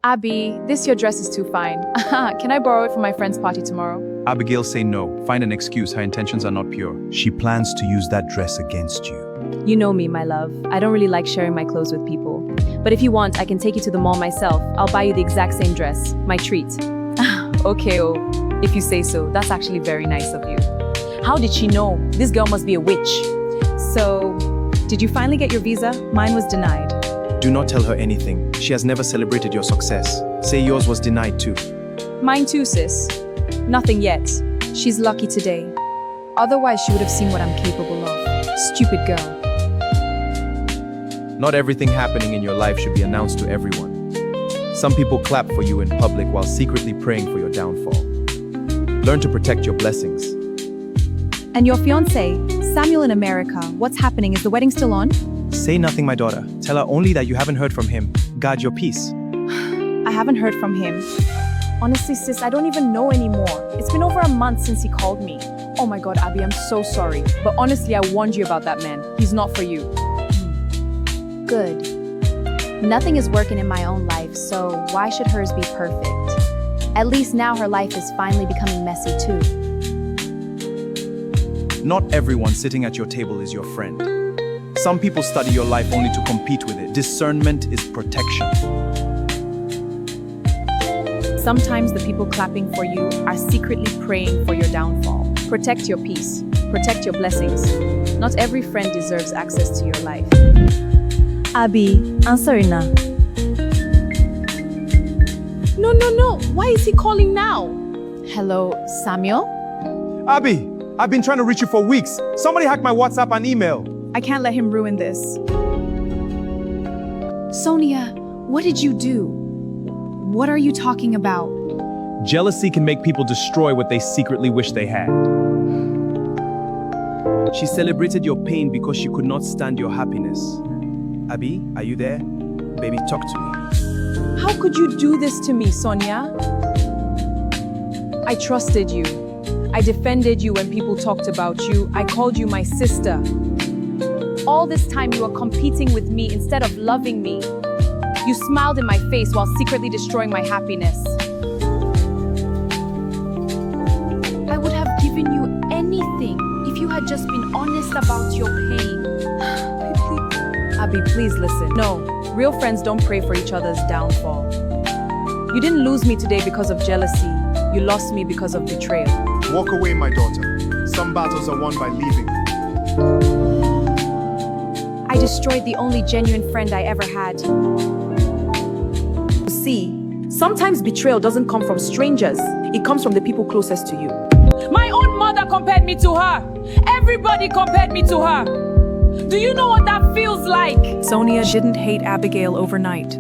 Abby, this your dress is too fine. Can I borrow it for my friend's party tomorrow? Abigail, say no. Find an excuse. Her intentions are not pure. She plans to use that dress against you. You know me, my love. I don't really like sharing my clothes with people. But if you want, I can take you to the mall myself. I'll buy you the exact same dress. My treat. Okay, oh, if you say so. That's actually very nice of you. How did she know? This girl must be a witch. So, did you finally get your visa? Mine was denied. Do not tell her anything. She has never celebrated your success. Say yours was denied too. Mine too, sis. Nothing yet. She's lucky today. Otherwise, she would have seen what I'm capable of. Stupid girl. Not everything happening in your life should be announced to everyone. Some people clap for you in public while secretly praying for your downfall. Learn to protect your blessings. And your fiancé, Samuel in America, what's happening? Is the wedding still on? Say nothing, my daughter. Tell her only that you haven't heard from him. Guard your peace. I haven't heard from him. Honestly, sis, I don't even know anymore. It's been over a month since he called me. Oh my God, Abby, I'm so sorry. But honestly, I warned you about that man. He's not for you. Good. Nothing is working in my own life, so why should hers be perfect? At least now her life is finally becoming messy too. Not everyone sitting at your table is your friend. Some people study your life only to compete with it. Discernment is protection. Sometimes the people clapping for you are secretly praying for your downfall. Protect your peace. Protect your blessings. Not every friend deserves access to your life. Abby, answer na. No. Why is he calling now? Hello, Samuel? Abby, I've been trying to reach you for weeks. Somebody hacked my WhatsApp and email. I can't let him ruin this. Sonia, what did you do? What are you talking about? Jealousy can make people destroy what they secretly wish they had. She celebrated your pain because she could not stand your happiness. Abby, are you there? Baby, talk to me. How could you do this to me, Sonia? I trusted you. I defended you when people talked about you. I called you my sister. All this time you were competing with me instead of loving me. You smiled in my face while secretly destroying my happiness. I would have given you anything if you had just been honest about your pain. Abby, please listen. No, real friends don't pray for each other's downfall. You didn't lose me today because of jealousy. You lost me because of betrayal. Walk away, my daughter. Some battles are won by leaving. I destroyed the only genuine friend I ever had. See, sometimes betrayal doesn't come from strangers. It comes from the people closest to you. My own mother compared me to her. Everybody compared me to her. Do you know what that feels like? Sonia didn't hate Abigail overnight.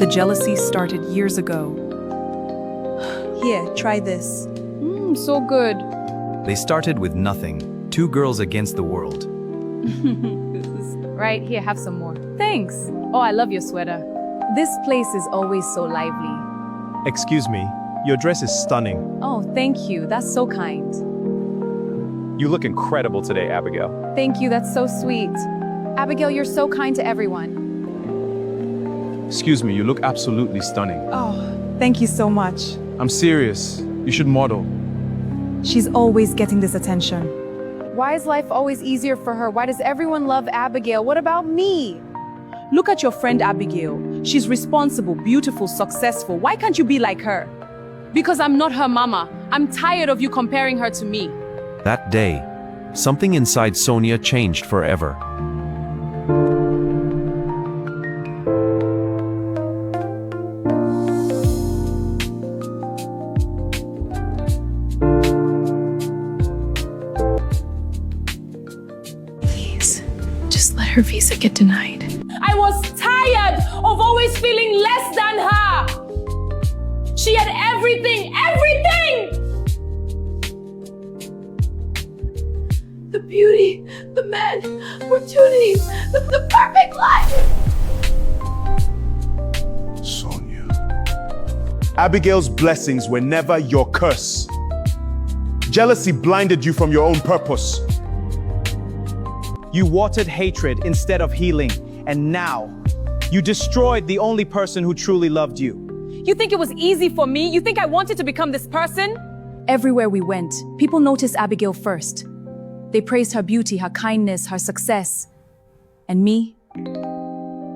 The jealousy started years ago. Here, try this. So good. They started with nothing. Two girls against the world. Right, here, have some more. Thanks. Oh, I love your sweater. This place is always so lively. Excuse me, your dress is stunning. Oh, thank you. That's so kind. You look incredible today, Abigail. Thank you, that's so sweet. Abigail, you're so kind to everyone. Excuse me, you look absolutely stunning. Oh, thank you so much. I'm serious. You should model. She's always getting this attention. Why is life always easier for her? Why does everyone love Abigail? What about me? Look at your friend Abigail. She's responsible, beautiful, successful. Why can't you be like her? Because I'm not her mama. I'm tired of you comparing her to me. That day, something inside Sonia changed forever. Please, just let her visa get denied. I was tired of always feeling less than her. She had everything. The beauty, the men, opportunities, the perfect life. Sonia. Abigail's blessings were never your curse. Jealousy blinded you from your own purpose. You watered hatred instead of healing, and now you destroyed the only person who truly loved you. You think it was easy for me? You think I wanted to become this person? Everywhere we went, people noticed Abigail first. They praised her beauty, her kindness, her success. And me?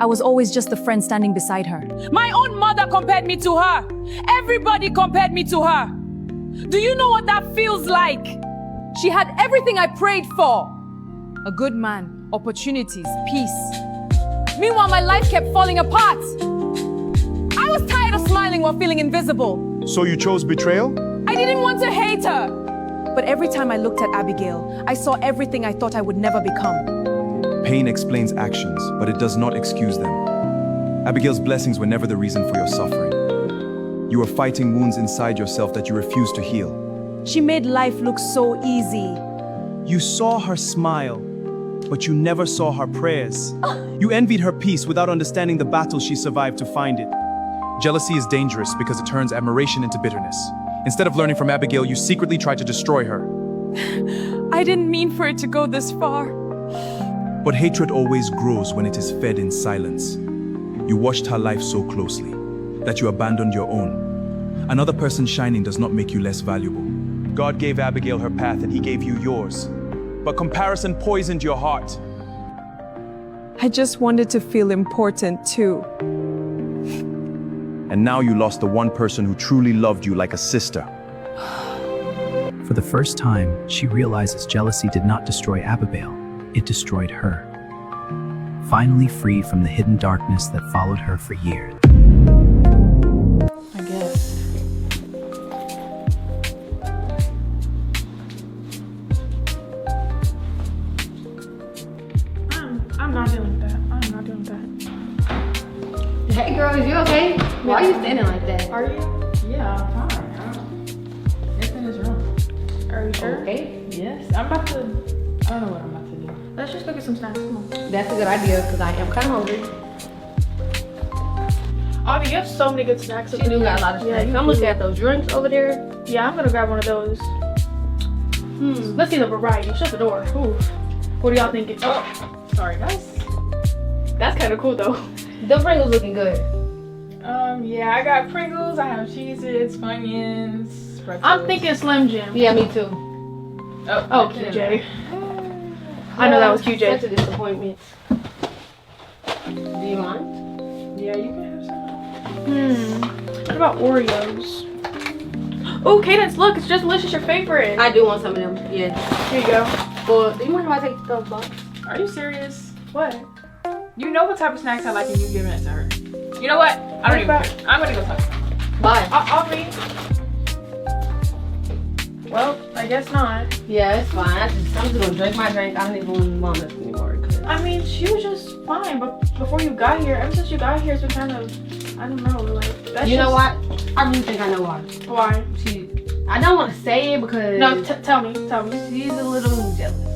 I was always just the friend standing beside her. My own mother compared me to her. Everybody compared me to her. Do you know what that feels like? She had everything I prayed for. A good man, opportunities, peace. Meanwhile, my life kept falling apart. I was tired of smiling while feeling invisible. So you chose betrayal? I didn't want to hate her. But every time I looked at Abigail, I saw everything I thought I would never become. Pain explains actions, but it does not excuse them. Abigail's blessings were never the reason for your suffering. You were fighting wounds inside yourself that you refused to heal. She made life look so easy. You saw her smile, but you never saw her prayers. You envied her peace without understanding the battle she survived to find it. Jealousy is dangerous because it turns admiration into bitterness. Instead of learning from Abigail, you secretly tried to destroy her. I didn't mean for it to go this far. But hatred always grows when it is fed in silence. You watched her life so closely that you abandoned your own. Another person shining does not make you less valuable. God gave Abigail her path and he gave you yours. But comparison poisoned your heart. I just wanted to feel important too. And now you lost the one person who truly loved you like a sister. For the first time, she realizes jealousy did not destroy Abigail, it destroyed her. Finally free from the hidden darkness that followed her for years. I guess. I'm not doing that. I'm not doing that. Hey girl, is you okay? Why are you standing like that? Are you? Yeah, I'm fine. Everything is wrong. Are you sure? Okay. Yes. I'm about to. I don't know what I'm about to do. Let's just go get some snacks. Come on. That's a good idea because I am kind of hungry. Avi, you have so many good snacks. She do got a lot of snacks. you I'm looking at those drinks over there. Yeah, I'm gonna grab one of those. Let's see the variety. Shut the door. Ooh. What are y'all thinking? Oh, sorry guys. That's kind of cool though. The Pringles looking good. Yeah, I got Pringles. I have Cheez-Its, Funyuns, pretzels. I'm thinking Slim Jim. Yeah, me too. Oh, QJ. I know that was QJ. Such a disappointment. Do you mind? Yeah, you can have some. What about Oreos? Oh, Cadence, look, it's just delicious, your favorite. I do want some of them. Yeah. Here you go. Well, do you mind if I take the box? Are you serious? What? You know what type of snacks I like and you giving it to her. You know what? I don't even care. I'm gonna go talk. Bye. I'll read. Well, I guess not. Yeah, it's fine. I'm just gonna drink my drink. I don't even want this anymore. I mean, she was just fine, but before you got here, ever since you got here, it's been kind of, I don't know, like, that's You know what? I really think I know why. Why? I don't want to say it because... No, tell me. She's a little jealous.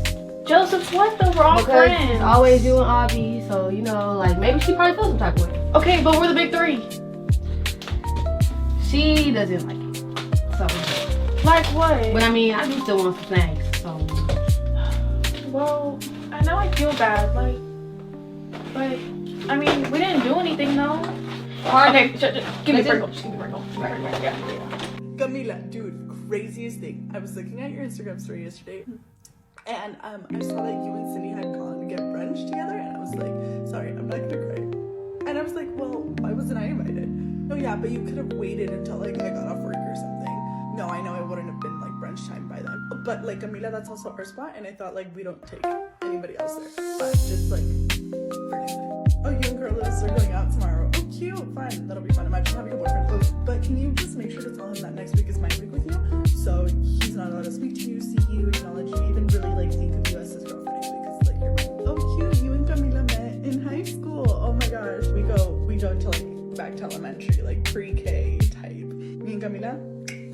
Jealous of what though? We're all Because friends. it's always you and Avi, so, you know, like, maybe she probably feels some type of way. Okay, but we're the big three. She doesn't like it. So... Like what? But I mean, I do still want some snacks, so... Well, I know I feel bad, like... But, I mean, we didn't do anything though. Okay, give me Pringle. Just give me Pringle. Yeah. Camila, dude, craziest thing. I was looking at your Instagram story yesterday, and I saw that you and Cindy had gone to get brunch together, and I was like, sorry, I'm not gonna cry. And I was like, well, why wasn't I invited? No, yeah, but you could have waited until like I got off work or something. No, I know it wouldn't have been like brunch time by then. But like Camila, that's also our spot, and I thought like we don't take anybody else there. But just like for next time. Oh, you and Carlos are going out tomorrow. Oh, cute, fun. That'll be fun. Imagine having a boyfriend. Oh, but can you just make sure to tell him that next week is my week with you? So he's not allowed to speak to you, see you, acknowledge you, even really like think of you as his girlfriend next week because like you're mine. Oh, cute. You and Camila met in high school. Oh my gosh, we go to like back to elementary, like pre-K type. Me and Camila,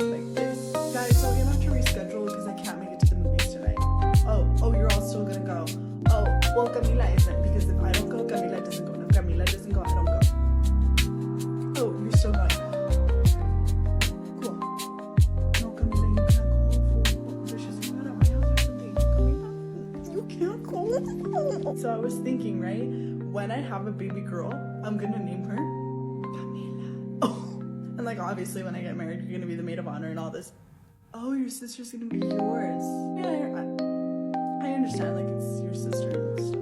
like this. Guys, so we're gonna have to reschedule because I can't make it to the movies tonight. Oh, you're all still gonna go. Oh, well, Camila isn't because if I don't go, Camila doesn't go. And if Camila doesn't go, I don't go. Oh, you're still going. Cool. No, Camila, you can't go for dishes and at my house or something. Camila, you can't go. So I was thinking, right? When I have a baby girl, I'm gonna name her Camila. Oh, And like obviously when I get married, you're gonna be the maid of honor and all this. Oh, your sister's gonna be yours. Yeah, I understand. Like it's your sister and stuff.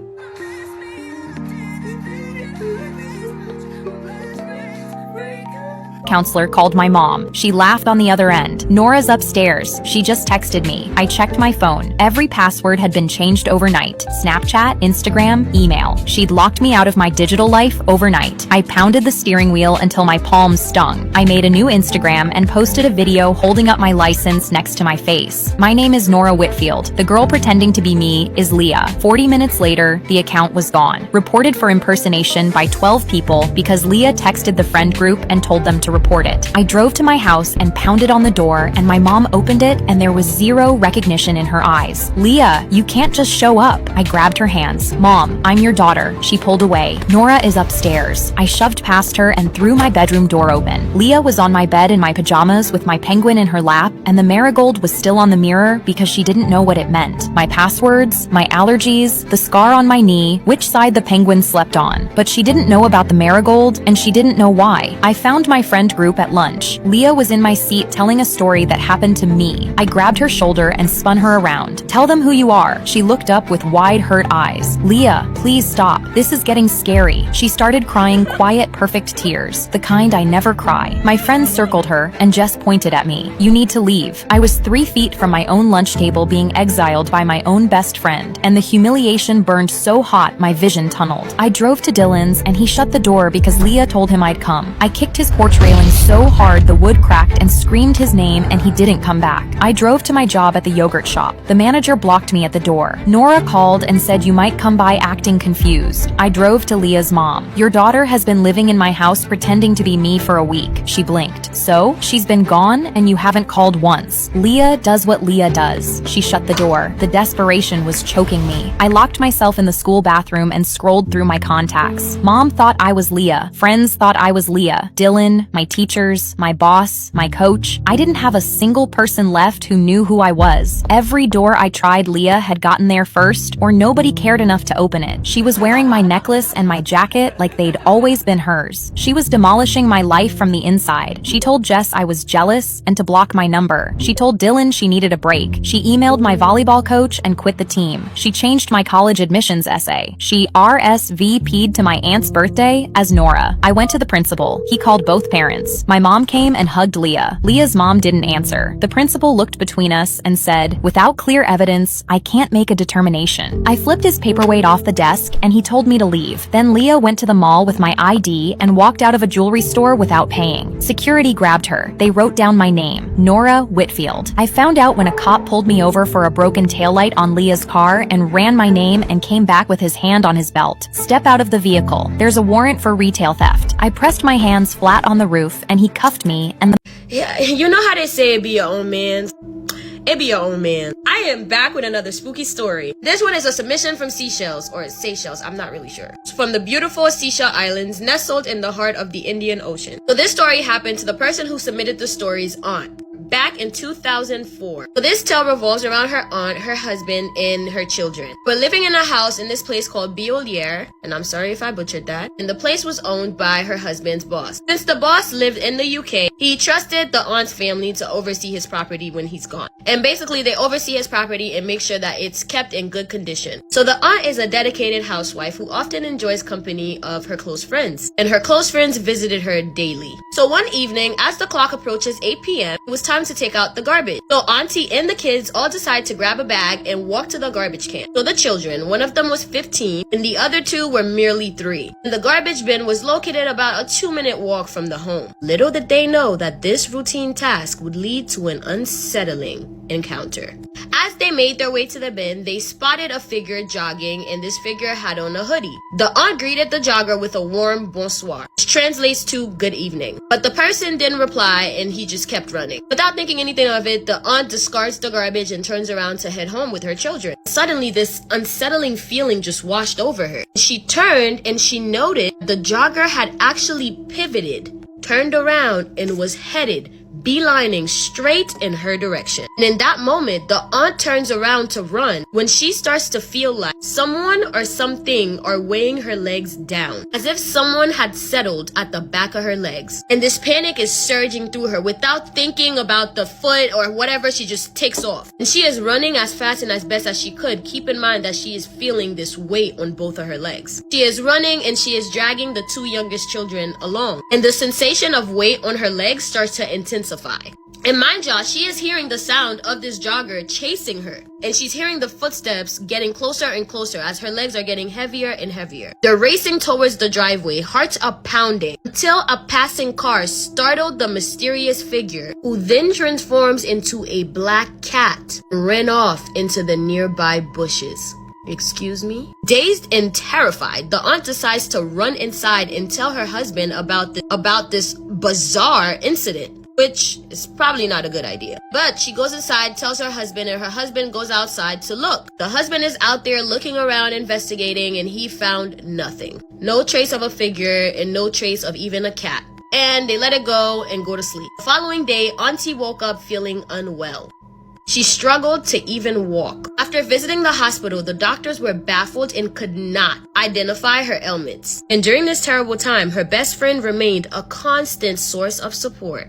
Counselor called my mom. She laughed on the other end. Nora's upstairs. She just texted me. I checked my phone. Every password had been changed overnight. Snapchat, Instagram, email. She'd locked me out of my digital life overnight. I pounded the steering wheel until my palms stung. I made a new Instagram and posted a video holding up my license next to my face. My name is Nora Whitfield. The girl pretending to be me is Leah. 40 minutes later, the account was gone. Reported for impersonation by 12 people because Leah texted the friend group and told them to report it. I drove to my house and pounded on the door, and my mom opened it and there was zero recognition in her eyes. Leah, you can't just show up. I grabbed her hands. Mom, I'm your daughter. She pulled away. Nora is upstairs. I shoved past her and threw my bedroom door open. Leah was on my bed in my pajamas with my penguin in her lap, and the marigold was still on the mirror because she didn't know what it meant. My passwords, my allergies, the scar on my knee, which side the penguin slept on. But she didn't know about the marigold, and she didn't know why. I found my friend group at lunch. Leah was in my seat telling a story that happened to me. I grabbed her shoulder and spun her around. Tell them who you are. She looked up with wide hurt eyes. Leah, please stop. This is getting scary. She started crying quiet, perfect tears, the kind I never cry. My friends circled her and Jess pointed at me. You need to leave. I was 3 feet from my own lunch table being exiled by my own best friend, and the humiliation burned so hot my vision tunneled. I drove to Dylan's and he shut the door because Leah told him I'd come. I kicked his porch railing so hard the wood cracked and screamed his name, and he didn't come back. I drove to my job at the yogurt shop. The manager blocked me at the door. Nora called and said you might come by acting confused. I drove to Leah's mom. Your daughter has been living in my house pretending to be me for a week. She blinked. So, she's been gone and you haven't called once. Leah does what Leah does. She shut the door. The desperation was choking me. I locked myself in the school bathroom and scrolled through my contacts. Mom thought I was Leah. Friends thought I was Leah. Dylan, my teachers, my boss, my coach. I didn't have a single person left who knew who I was. Every door I tried, Leah had gotten there first, or nobody cared enough to open it. She was wearing my necklace and my jacket like they'd always been hers. She was demolishing my life from the inside. She told Jess I was jealous and to block my number. She told Dylan she needed a break. She emailed my volleyball coach and quit the team. She changed my college admissions essay. She RSVP'd to my aunt's birthday as Nora. I went to the principal. He called both parents. My mom came and hugged Leah. Leah's mom didn't answer. The principal looked between us and said, without clear evidence, I can't make a determination. I flipped his paperweight off the desk and he told me to leave. Then Leah went to the mall with my ID and walked out of a jewelry store without paying. Security grabbed her. They wrote down my name, Nora Whitfield. I found out when a cop pulled me over for a broken taillight on Leah's car and ran my name and came back with his hand on his belt. Step out of the vehicle. There's a warrant for retail theft. I pressed my hands flat on the roof and he cuffed me and Yeah, you know how they say it be your own man? It be your own man. I am back with another spooky story. This one is a submission from Seychelles, or Seychelles, I'm not really sure. It's from the beautiful Seychelles Islands, nestled in the heart of the Indian Ocean. So this story happened to the person who submitted the story's aunt. Back in 2004. So this tale revolves around her aunt, her husband, and her children. We're living in a house in this place called Biolier, and I'm sorry if I butchered that, and the place was owned by her husband's boss. Since the boss lived in the UK, he trusted the aunt's family to oversee his property when he's gone. And basically, they oversee his property and make sure that it's kept in good condition. So the aunt is a dedicated housewife who often enjoys company of her close friends, and her close friends visited her daily. So one evening, as the clock approaches 8 p.m., it was time to take out the garbage. So auntie and the kids all decide to grab a bag and walk to the garbage can. So the children, one of them was 15 and the other 2 were merely 3. And the garbage bin was located about a 2-minute walk from the home. Little did they know that this routine task would lead to an unsettling encounter. As they made their way to the bin, they spotted a figure jogging, and this figure had on a hoodie. The aunt greeted the jogger with a warm bonsoir, which translates to good evening. But the person didn't reply and he just kept running. Without thinking anything of it, the aunt discards the garbage and turns around to head home with her children. Suddenly, this unsettling feeling just washed over her. She turned and she noted the jogger had actually pivoted, turned around, and was headed beelining straight in her direction. And in that moment, the aunt turns around to run when she starts to feel like someone or something are weighing her legs down, as if someone had settled at the back of her legs. And this panic is surging through her. Without thinking about the foot or whatever, she just takes off. And she is running as fast and as best as she could. Keep in mind that she is feeling this weight on both of her legs. She is running and she is dragging the two youngest children along. And the sensation of weight on her legs starts to intensify. And mind y'all, she is hearing the sound of this jogger chasing her. And she's hearing the footsteps getting closer and closer as her legs are getting heavier and heavier. They're racing towards the driveway, hearts are pounding, until a passing car startled the mysterious figure, who then transforms into a black cat and ran off into the nearby bushes. Excuse me? Dazed and terrified, the aunt decides to run inside and tell her husband about this bizarre incident, which is probably not a good idea. But she goes inside, tells her husband, and her husband goes outside to look. The husband is out there looking around, investigating, and he found nothing. No trace of a figure and no trace of even a cat. And they let it go and go to sleep. The following day, Auntie woke up feeling unwell. She struggled to even walk. After visiting the hospital, the doctors were baffled and could not identify her ailments. And during this terrible time, her best friend remained a constant source of support,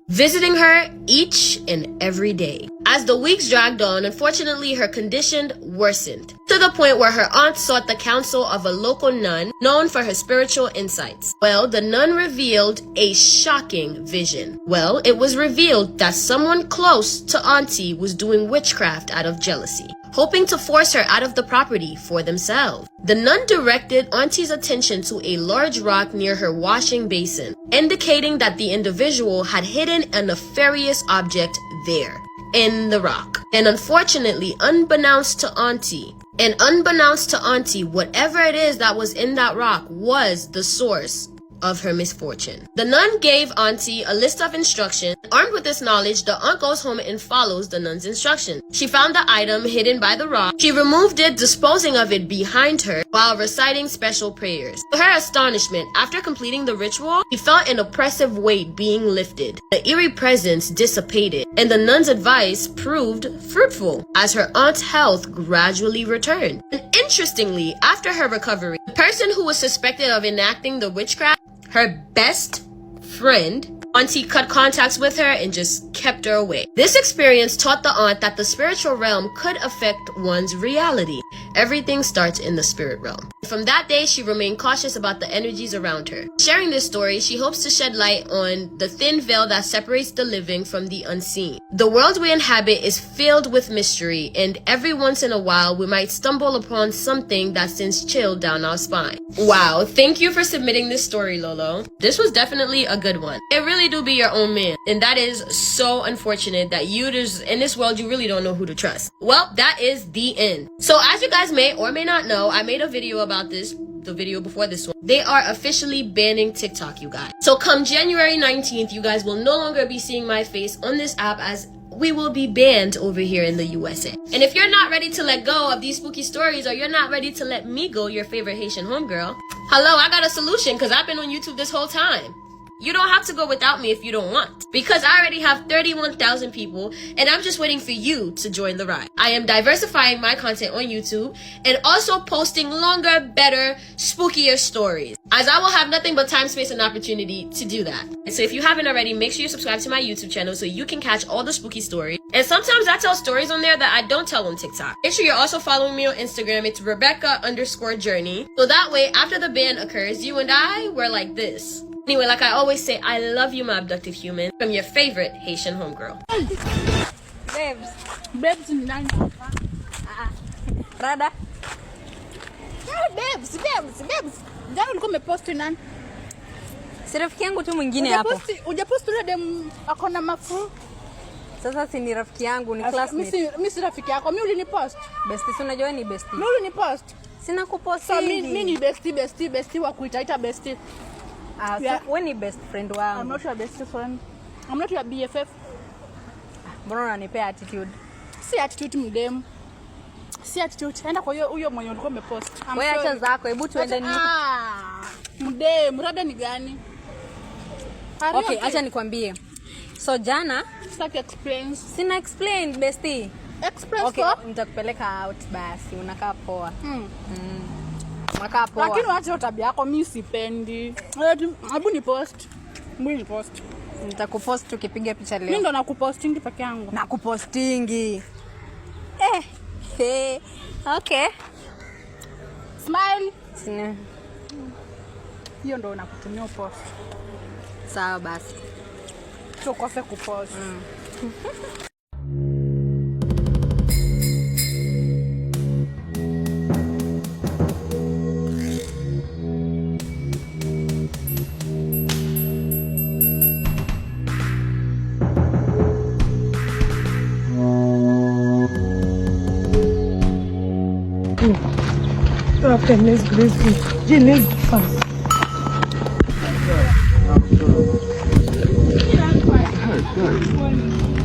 visiting her each and every day. As the weeks dragged on, unfortunately, her condition worsened to the point where her aunt sought the counsel of a local nun known for her spiritual insights. Well, the nun revealed a shocking vision. Well, it was revealed that someone close to Auntie was doing witchcraft out of jealousy, hoping to force her out of the property for themselves. The nun directed Auntie's attention to a large rock near her washing basin, indicating that the individual had hidden a nefarious object there in the rock. And unfortunately, unbeknownst to Auntie, whatever it is that was in that rock was the source of her misfortune. The nun gave Auntie a list of instructions. Armed with this knowledge, the aunt goes home and follows the nun's instructions. She found the item hidden by the rock. She removed it, disposing of it behind her while reciting special prayers. To her astonishment, after completing the ritual, she felt an oppressive weight being lifted. The eerie presence dissipated, and the nun's advice proved fruitful as her aunt's health gradually returned. And interestingly, after her recovery, the person who was suspected of enacting the witchcraft, her best friend, Auntie cut contacts with her and just kept her away. This experience taught the aunt that the spiritual realm could affect one's reality. Everything starts in the spirit realm. From that day, she remained cautious about the energies around her. Sharing this story, she hopes to shed light on the thin veil that separates the living from the unseen. The world we inhabit is filled with mystery, and every once in a while, we might stumble upon something that sends chill down our spine. Wow, thank you for submitting this story, Lolo. This was definitely a good one. It really do be your own man, and that is so unfortunate that in this world you really don't know who to trust. Well, that is the end. So as you guys may or may not know, I made a video about this, the video before this one. They are officially banning TikTok, you guys. So come January 19th, you guys will no longer be seeing my face on this app, as we will be banned over here in the USA. And if you're not ready to let go of these spooky stories, or you're not ready to let me go, your favorite Haitian homegirl, hello, I got a solution, because I've been on YouTube this whole time. You don't have to go without me if you don't want, because I already have 31,000 people and I'm just waiting for you to join the ride. I am diversifying my content on YouTube and also posting longer, better, spookier stories, as I will have nothing but time, space, and opportunity to do that. And so if you haven't already, make sure you subscribe to my YouTube channel so you can catch all the spooky stories. And sometimes I tell stories on there that I don't tell on TikTok. Make sure you're also following me on Instagram. It's Rebecca_Journey. So that way, after the ban occurs, you and I were like this. Anyway, like I always say, I love you, my abductive human, from your favorite Haitian homegirl. Babes ni nani? Rada. Babes. Jana ulikuwa umeposti nani? Si rafiki yangu tu mwingine hapo. Hujaposti yule dem akona mafu. Sasa si ni rafiki yangu, ni classmate. Mimi si rafiki yako, mimi ulinipost. Bestie, si unajua ni bestie. Mimi ulinipost. Sina kupost. So mimi ni bestie wa kuitaita bestie. So when ni best friend wangu. I'm not your best friend. I'm not your BFF. Mbona unanipea attitude? Si attitude mdem. Si attitude. Enda kwa huyo mwenye ulikuwa umepost. Wewe acha zako, hebu tuende nini? Mdem, labda ni gani? Okay, acha nikwambie. So jana, Start explains. sina explain bestie. Express Okay, for? nitakupeleka out basi, unakaa poa. Unakaa poa. Lakini wacha tabia yako mimi sipendi. Hebu ni post. Mimi ni post. Nitakupost tukipiga picha leo. Mimi ndo nakupostingi peke yangu. Nakupostingi. Okay. Smile. Sina. Hiyo ndo nakutumia post. Sawa basi. Tukose kupost. After let's go. Jane, let's go fast.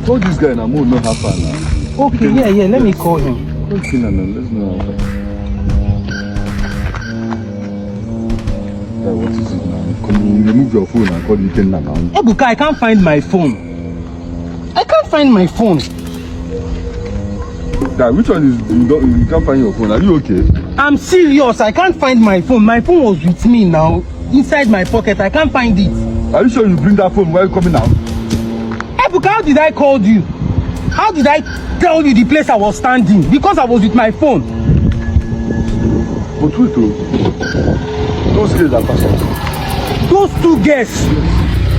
Call this guy now, more not have fun now. Okay, yeah, let me call him. Okay, no, let's know. What is it now? Come on, remove your phone and call it now. Ebuka, I can't find my phone. Guy, which one is you can't find your phone? Are you okay? I'm serious. I can't find my phone. My phone was with me now, inside my pocket. I can't find it. Are you sure you bring that phone while coming out? Ebuka, how did I call you? How did I tell you the place I was standing? Because I was with my phone. But wait, those kids are passing. Those two guests,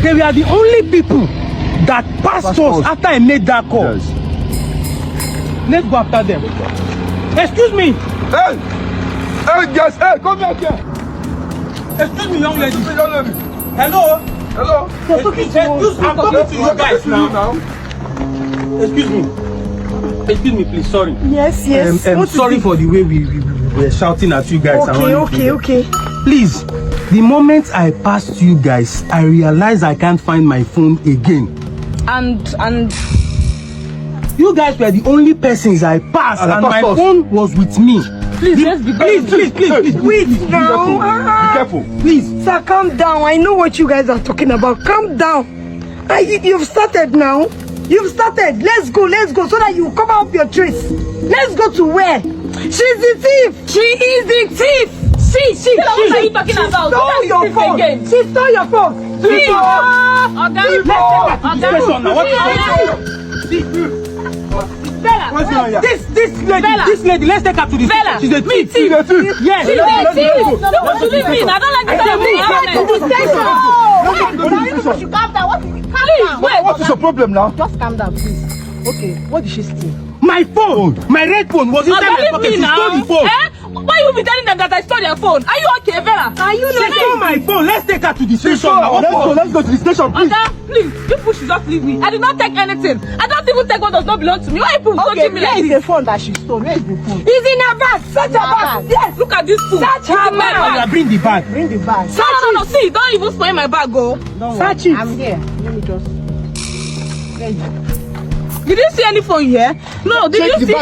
they were the only people that passed us after I made that call. Yes. Let's go after them. Excuse me. Hey, yes, hey, come back here. Excuse me, young lady. Hello. Hello. I'm talking to you guys now. Excuse me, please. Sorry. Yes. I'm sorry for the way we were shouting at you guys. Okay. Please, the moment I passed you guys, I realized I can't find my phone again. And you guys were the only persons I passed, and my phone was with me. Please, please. wait now. Be careful. Please. Sir, calm down. I know what you guys are talking about. Calm down. You've started now. Let's go so that you cover up your trace. Let's go to where? She's the thief. She is the thief. What are you talking about? Stole your phone. She stole your phone. This lady, let's take her to the station. She's a thief. Yes. She's a thief. What do you mean? I don't like that. What is your problem now? Just calm down, please. Okay, what did she steal? My phone. My red phone was inside my pocket. She stole the phone. Why you be telling them that I stole their phone? Are you okay, Bella? Are you not? She stole my phone. Let's take her to the station now. Let's go to the station, please. Please, you people should just leave me. I did not take anything. I don't even take what does not belong to me. Why you people touching me like this? Where is the phone that she stole? Where is the phone? It's in her bag. Search her bag. Yes. Look at this fool. Search her bag. Bring the bag. No. See, don't even spoil my bag, go. Search it. I'm here. Let me just. Did you see any phone here? No, did you see?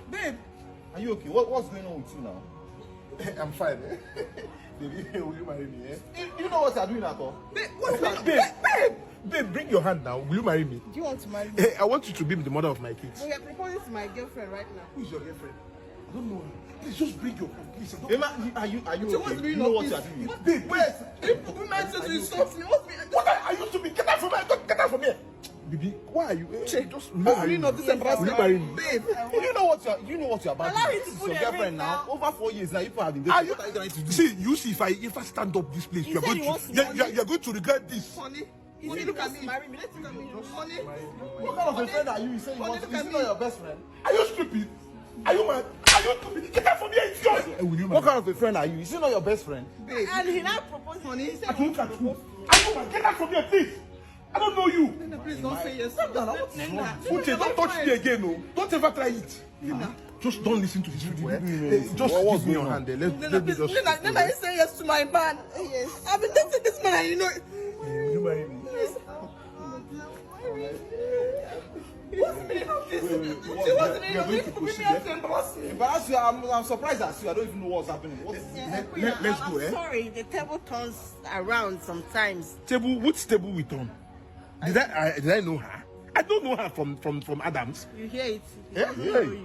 Babe, are you okay? What's going on with you now? I'm fine. Baby, will you marry me? You know what you're doing at all? Babe, bring your hand now. Will you marry me? Do you want to marry me? I want you to be the mother of my kids. So you're proposing to my girlfriend right now. Who's your girlfriend? I don't know her. Please just bring your phone, please. Emma, are you okay? You know what you're doing? Babe, wait. Women said to insult me. What are you to be? Get out from here. Get out from here. Baby, why are you? Just marry me. This embarrassing. Will you marry me? Babe, You know what you're about Allow to me do. to This put is your your girlfriend ring now. now. Over 4 years now, you have been dating. What are you trying to do? See, if I stand up this place, He you're said going he wants to money. you're going to regret this. honey, you look at me. Marry me. Let's look at me. Honey, What kind of a friend are you? You say you want to. Is he not your best friend? Are you stupid? Are you mad? Are you stupid? Get out from here. It's yours. What kind of a friend are you? Is he not your best friend? babe. And he now proposed. Honey, he said he Look wants at to you. propose. Are you mad? Get out from here, please. I don't know you. Nena, please don't say yes. Nena, Uche, don't touch me again, no. Don't ever try it. Just don't listen to this people. Just give me your hand there. Let me just. Nena, you say yes to my man. Yes. I've been dating this man and you know it. You marry me. Yes. We are going to proceed. Embarrass you. I'm surprised at you. I don't even know what's happening. Let's go, I'm sorry, the table turns around sometimes. Table, which table we turn? Did I know her? I don't know her from Adams. You hear it? Yeah,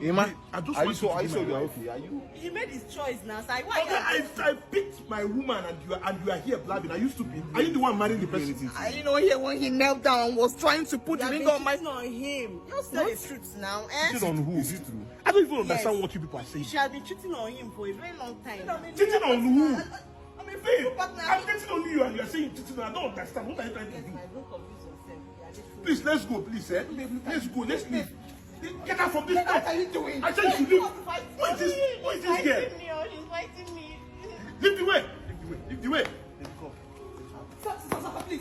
Emma, I just want are you to sure be you my are wife. okay? Are you? He made his choice now. So I picked my woman and you are here blabbing. Are you stupid? Are you the one marrying the person? I didn't know here when he knelt down was trying to put the ring on my... on him. You say the truth now, eh? Cheating on who? I don't even understand what you people are saying. She has been cheating on him for a very long time. Cheating on who? I mean, babe, I'm cheating on you and you are saying cheating on. I don't understand. What are you trying to do? Don't confuse yourself. Please, let's go, please, eh? Let's go, let's leave. Get out from this place. What are you doing? I said you should leave. Who is this girl? She's fighting me. Leave the way. Leave the way. Sir, please.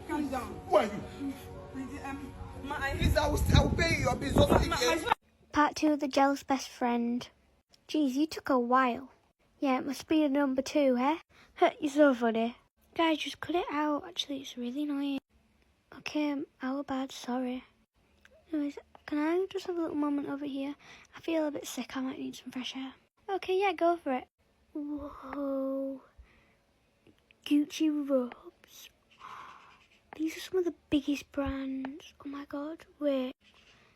Calm down. Who are you? Please, I will pay you your bills. Part 2 of the jealous best friend. Geez, you took a while. Yeah, it must be a number 2, eh? You're so funny. Guys, just cut it out. Actually, it's really annoying. Okay, our bad, sorry. Anyways, can I just have a little moment over here? I feel a bit sick, I might need some fresh air. Okay, yeah, go for it. Whoa. Gucci robes. These are some of the biggest brands. Oh my god, wait.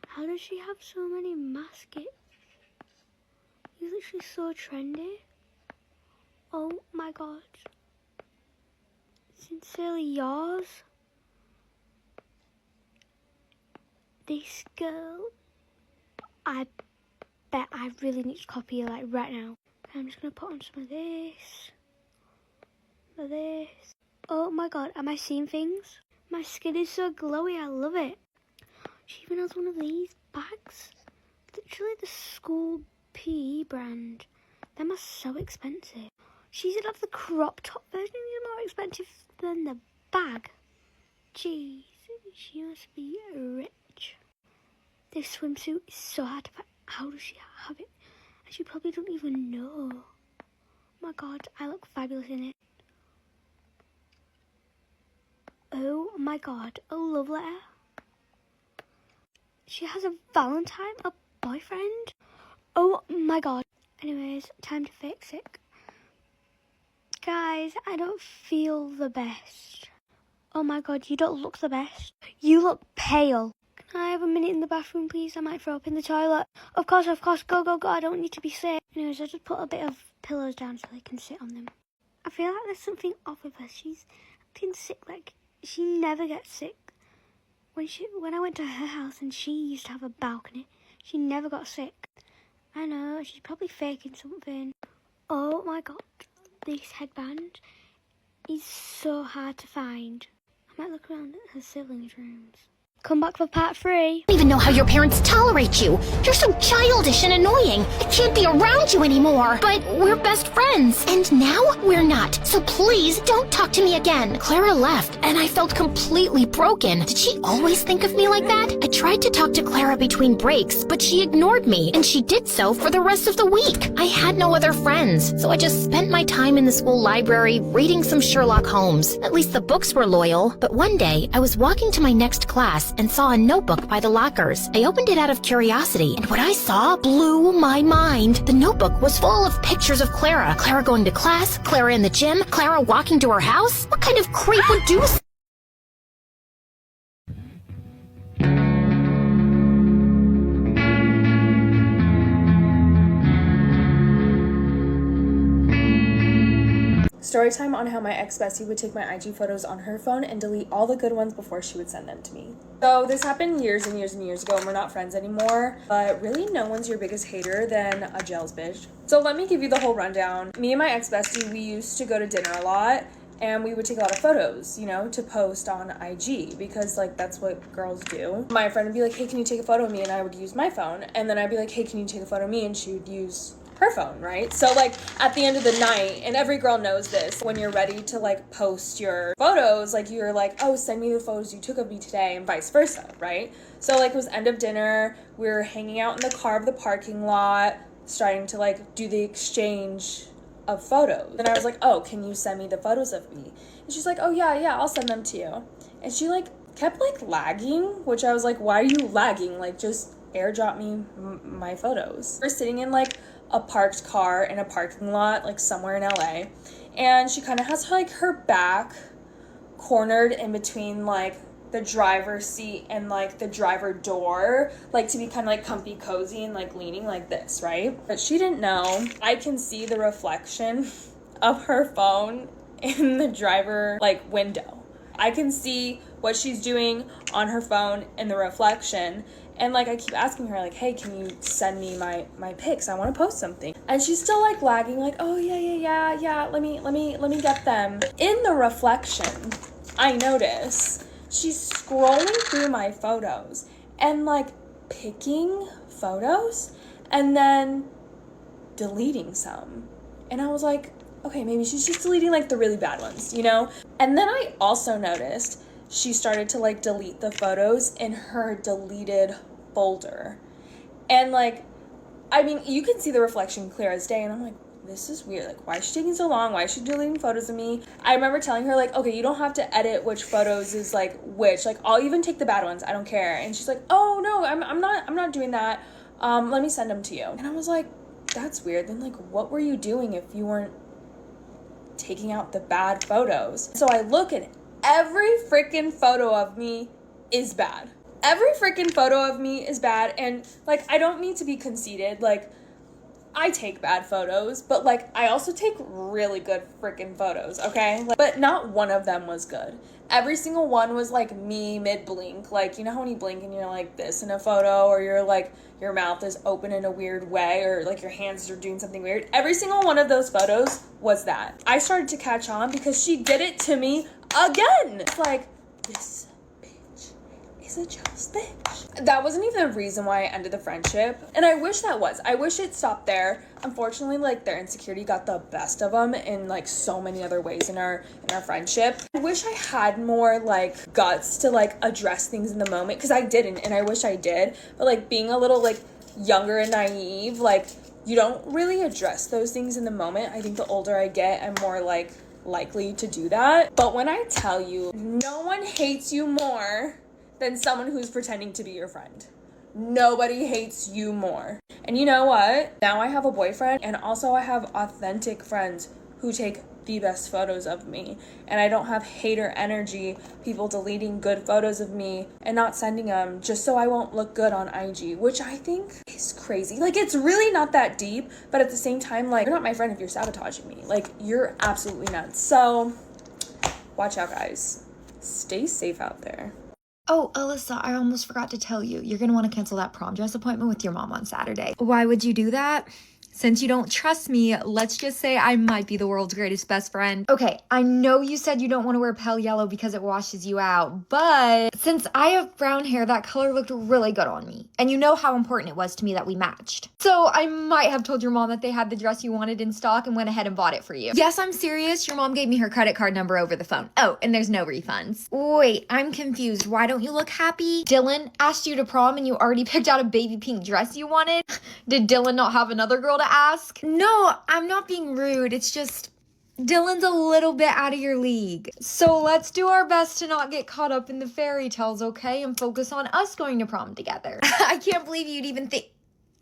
How does she have so many maskets? These are literally so trendy. Oh my god. Sincerely yours. This girl, I bet I really need to copy her like right now. I'm just gonna put on some of this. Oh my god, am I seeing things? My skin is so glowy, I love it. She even has one of these bags. Literally the school PE brand. Them are so expensive. She even have the crop top version, is more expensive than the bag. Jeez, she must be rich. This swimsuit is so hard to find. How does she have it? And she probably don't even know. Oh my god, I look fabulous in it. Oh my god, a love letter. She has a Valentine, a boyfriend. Oh my god. Anyways, time to fix it. Guys, I don't feel the best. Oh my god, you don't look the best. You look pale. Can I have a minute in the bathroom, please? I might throw up in the toilet. Of course, go, I don't need to be sick. Anyways, I just put a bit of pillows down so they can sit on them. I feel like there's something off with her. She's acting sick, like, she never gets sick. When I went to her house and she used to have a balcony, she never got sick. I know, she's probably faking something. Oh my god, this headband is so hard to find. I might look around at her siblings' rooms. Come back for part 3. I don't even know how your parents tolerate you. You're so childish and annoying. I can't be around you anymore. But we're best friends. And now we're not. So please don't talk to me again. Clara left, and I felt completely broken. Did she always think of me like that? I tried to talk to Clara between breaks, but she ignored me, and she did so for the rest of the week. I had no other friends, so I just spent my time in the school library reading some Sherlock Holmes. At least the books were loyal. But one day, I was walking to my next class and saw a notebook by the lockers. I opened it out of curiosity, and what I saw blew my mind. The notebook was full of pictures of Clara. Clara going to class, Clara in the gym, Clara walking to her house. What kind of creep would do so? Story time on how my ex-bestie would take my IG photos on her phone and delete all the good ones before she would send them to me. So this happened years and years and years ago and we're not friends anymore, but really no one's your biggest hater than a jealous bitch. So let me give you the whole rundown. Me and my ex-bestie, we used to go to dinner a lot and we would take a lot of photos, you know, to post on IG because like that's what girls do. My friend would be like, hey, can you take a photo of me? And I would use my phone. And then I'd be like, hey, can you take a photo of me? And she would use her phone, right? So like at the end of the night, and every girl knows this, when you're ready to like post your photos, like you're like, oh, send me the photos you took of me today and vice versa, right? So like it was end of dinner, we were hanging out in the car of the parking lot, starting to like do the exchange of photos. And I was like, oh, can you send me the photos of me? And she's like, oh yeah, I'll send them to you. And she like kept like lagging, which I was like, why are you lagging? Like just airdrop me my photos. We're sitting in like a parked car in a parking lot, like somewhere in LA. And she kind of has like her back cornered in between like the driver's seat and like the driver door, like to be kind of like comfy cozy and like leaning like this, right? But she didn't know I can see the reflection of her phone in the driver like window. I can see what she's doing on her phone in the reflection. And like I keep asking her like, hey, can you send me my pics? I want to post something. And she's still like lagging, like, oh yeah, let me get them. In the reflection, I notice she's scrolling through my photos and like picking photos and then deleting some. And I was like, okay, maybe she's just deleting like the really bad ones, you know? And then I also noticed she started to like delete the photos in her deleted folder. And like, I mean, you can see the reflection clear as day. And I'm like, this is weird. Like, why is she taking so long? Why is she deleting photos of me? I remember telling her like, okay, you don't have to edit which photos is like which. Like, I'll even take the bad ones. I don't care. And she's like, oh no, I'm not doing that. Let me send them to you. And I was like, that's weird. Then like, what were you doing if you weren't taking out the bad photos? So I look and every freaking photo of me is bad. Every freaking photo of me is bad. And like, I don't need to be conceited. Like, I take bad photos, but like, I also take really good freaking photos, okay? Like, but not one of them was good. Every single one was like me mid-blink. Like, you know how when you blink and you're like this in a photo, or you're like, your mouth is open in a weird way, or like your hands are doing something weird? Every single one of those photos was that. I started to catch on because she did it to me again. It's like, this bitch is a jealous bitch. That wasn't even the reason why I ended the friendship. And I wish that was. I wish it stopped there. Unfortunately, like, their insecurity got the best of them in like so many other ways in our friendship. I wish I had more like guts to like address things in the moment, because I didn't, and I wish I did. But like, being a little like younger and naive, like, you don't really address those things in the moment. I think the older I get, I'm more like likely to do that. But when I tell you, no one hates you more than someone who's pretending to be your friend. Nobody hates you more. And you know what? Now I have a boyfriend, and also I have authentic friends who take the best photos of me. And I don't have hater energy, people deleting good photos of me and not sending them just so I won't look good on IG, which I think is crazy. Like, it's really not that deep, but at the same time, like, you're not my friend if you're sabotaging me. Like, you're absolutely nuts. So watch out, guys. Stay safe out there. Oh, Alyssa, I almost forgot to tell you. You're going to want to cancel that prom dress appointment with your mom on Saturday. Why would you do that? Since you don't trust me, let's just say I might be the world's greatest best friend. Okay, I know you said you don't want to wear pale yellow because it washes you out, but since I have brown hair, that color looked really good on me. And you know how important it was to me that we matched. So I might have told your mom that they had the dress you wanted in stock and went ahead and bought it for you. Yes, I'm serious. Your mom gave me her credit card number over the phone. Oh, and there's no refunds. Wait, I'm confused. Why don't you look happy? Dylan asked you to prom and you already picked out a baby pink dress you wanted? Did Dylan not have another girl to ask? No, I'm not being rude. It's just Dylan's a little bit out of your league. So let's do our best to not get caught up in the fairy tales, okay? And focus on us going to prom together. I can't believe you'd even think...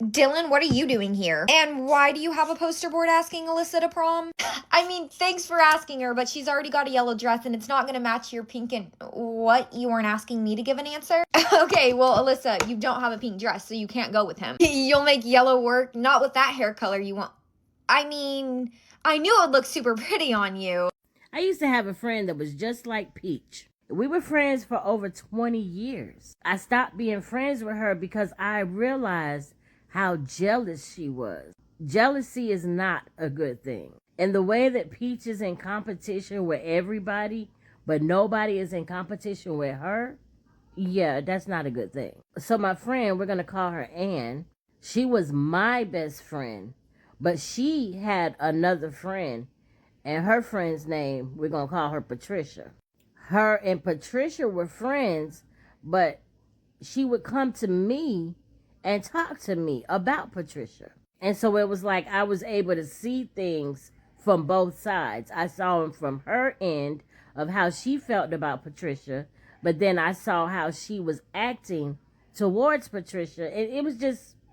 Dylan, what are you doing here? And why do you have a poster board asking Alyssa to prom? I mean, thanks for asking her, but she's already got a yellow dress and it's not gonna match your pink and... What? You weren't asking me to give an answer? Okay, well, Alyssa, you don't have a pink dress, so you can't go with him. You'll make yellow work, not with that hair color you want. I mean, I knew it would look super pretty on you. I used to have a friend that was just like Peach. We were friends for over 20 years. I stopped being friends with her because I realized how jealous she was. Jealousy is not a good thing. And the way that Peach is in competition with everybody, but nobody is in competition with her, yeah, that's not a good thing. So my friend, we're going to call her Ann, she was my best friend, but she had another friend, and her friend's name, we're going to call her Patricia. Her and Patricia were friends, but she would come to me and talk to me about Patricia. And so it was like I was able to see things from both sides. I saw them from her end of how she felt about Patricia, but then I saw how she was acting towards Patricia. And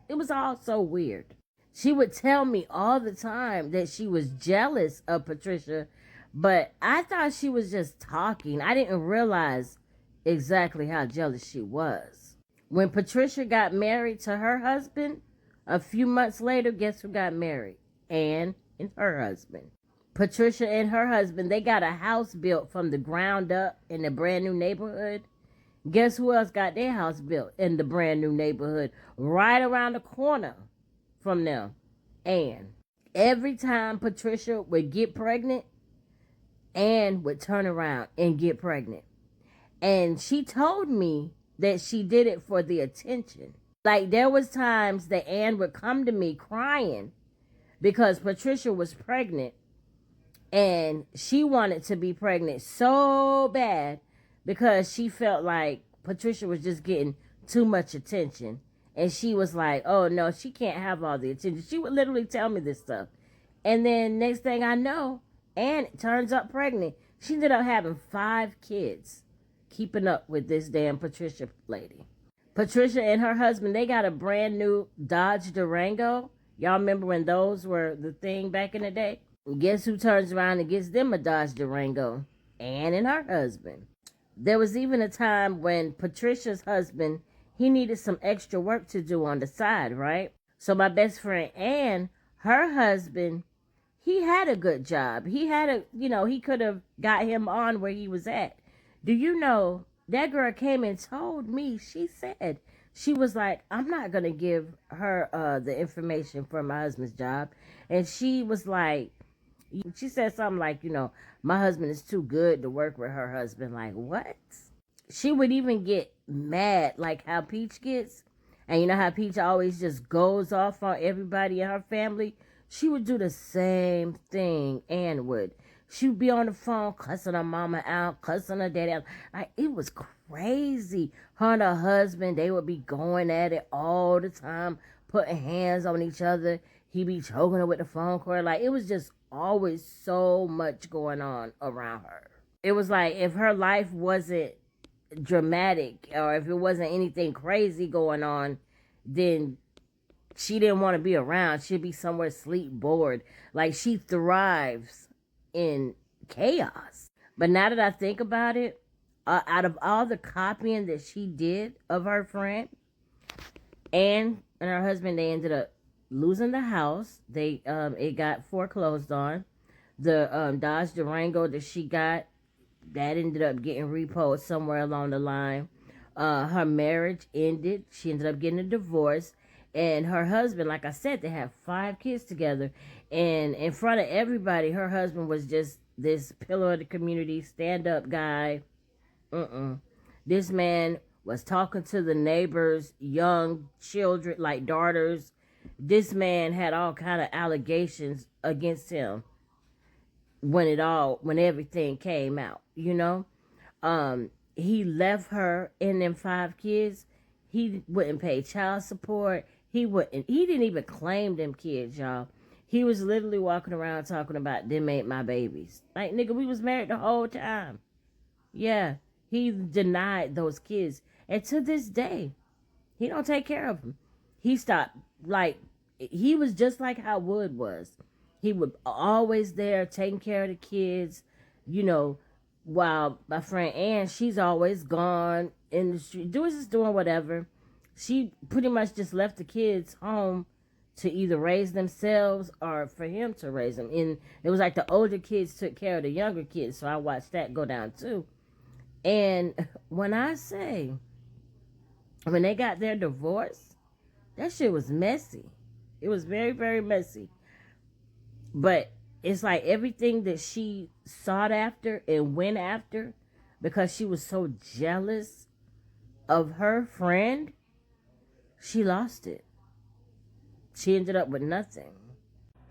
it was all so weird. She would tell me all the time that she was jealous of Patricia, but I thought she was just talking. I didn't realize exactly how jealous she was. When Patricia got married to her husband, a few months later, guess who got married? Anne and her husband. Patricia and her husband, they got a house built from the ground up in a brand new neighborhood. Guess who else got their house built in the brand new neighborhood right around the corner from them? Anne. Every time Patricia would get pregnant, Anne would turn around and get pregnant. And she told me that she did it for the attention. Like, there was times that Anne would come to me crying because Patricia was pregnant, and she wanted to be pregnant so bad because she felt like Patricia was just getting too much attention. And she was like, oh no, she can't have all the attention. She would literally tell me this stuff. And then next thing I know, Anne turns up pregnant. She ended up having 5 kids, keeping up with this damn Patricia lady. Patricia and her husband, they got a brand new Dodge Durango. Y'all remember when those were the thing back in the day? Guess who turns around and gets them a Dodge Durango? Anne and her husband. There was even a time when Patricia's husband, he needed some extra work to do on the side, right? So my best friend Anne, her husband, he had a good job. He had he could have got him on where he was at. Do you know, that girl came and told me, she said, she was like, I'm not going to give her the information for my husband's job. And she was like, she said something like, my husband is too good to work with her husband. Like, what? She would even get mad, like how Peach gets. And you know how Peach always just goes off on everybody in her family? She would do the same thing, Anne would. She would be on the phone cussing her mama out, cussing her daddy out. Like, it was crazy. Her and her husband, they would be going at it all the time, putting hands on each other. He'd be choking her with the phone cord. Like, it was just always so much going on around her. It was like, if her life wasn't dramatic or if it wasn't anything crazy going on, then she didn't want to be around. She'd be somewhere asleep, bored. Like, she thrives in chaos. But now that I think about it, out of all the copying that she did of her friend, Anne and her husband, they ended up losing the house. They it got foreclosed on. The Dodge Durango that she got, that ended up getting repoed somewhere along the line. Her marriage ended. She ended up getting a divorce. And her husband, like I said, they have 5 kids together. And in front of everybody, her husband was just this pillar of the community, stand-up guy. This man was talking to the neighbors, young children, like daughters. This man had all kind of allegations against him when everything came out, He left her and them 5 kids. He wouldn't pay child support. He didn't even claim them kids, y'all. He was literally walking around talking about them ain't my babies. Like, nigga, we was married the whole time. Yeah, he denied those kids. And to this day, he don't take care of them. He stopped, like, he was just like how Wood was. He was always there taking care of the kids, while my friend Ann, she's always gone in the street, doing whatever. She pretty much just left the kids home to either raise themselves or for him to raise them. And it was like the older kids took care of the younger kids, so I watched that go down too. And when I say, when they got their divorce, that shit was messy. It was very, very messy. But it's like everything that she sought after and went after, because she was so jealous of her friend, she lost it. She ended up with nothing.